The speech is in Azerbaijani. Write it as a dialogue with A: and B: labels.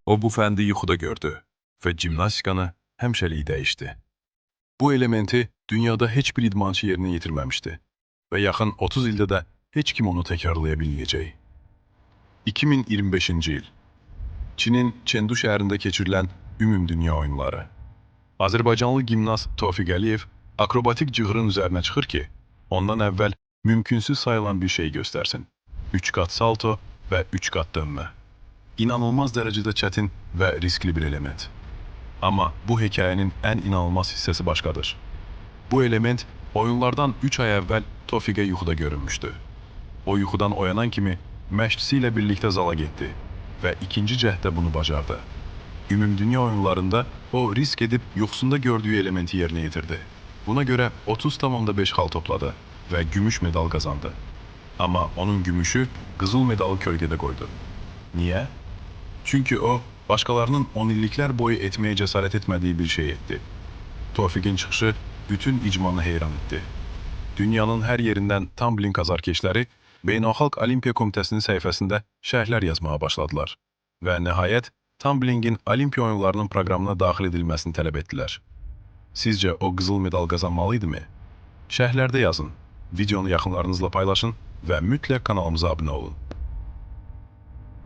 A: O bu fəndi yuxuda gördü və gimnastikanı həmişəlik dəyişdi. Bu elementi dünyada heç bir idmançı yerinə yetirməmişdi və yaxın 30 ildə də heç kim onu təkrarlaya bilməyəcək. 2025-ci il. Çinin Çendu şəhərində keçirilən Ümumdünya oyunları. Azərbaycanlı gimnast Tofiq Əliyev akrobatik cığırın üzərinə çıxır ki, ondan əvvəl mümkünsüz sayılan bir şey göstərsin. 3 qat salto və 3 qat dönmə. İnanılmaz dərəcədə çətin və riskli bir element. Amma bu hekayənin ən inanılmaz hissəsi başqadır. Bu element oyunlardan 3 ay əvvəl Tofiqə yuxuda görünmüşdü. O yuxudan oyanan kimi məşqçisi ilə birlikdə zala getdi və ikinci cəhddə bunu bacardı. Ümumdünya oyunlarında o risk edib yuxusunda gördüyü elementi yerinə yetirdi. Buna görə 30,5 xal topladı və gümüş medal qazandı. Amma onun gümüşü qızıl medalı kölgədə qoydu. Niyə? Çünki o, başqalarının 10 illiklər boyu etməyə cəsarət etmədiyi bir şey etdi. Tofiqin çıxışı bütün icmanı heyran etdi. Dünyanın hər yerindən tumbling azarkeşləri Beynəlxalq Olimpiya Komitəsinin səhifəsində şərhlər yazmağa başladılar və nəhayət tumblingin Olimpiya oyunlarının proqramına daxil edilməsini tələb etdilər. Sizcə o qızıl medal qazanmalı idimi? Şərhlərdə yazın, videonu yaxınlarınızla paylaşın və mütləq kanalımıza abunə olun.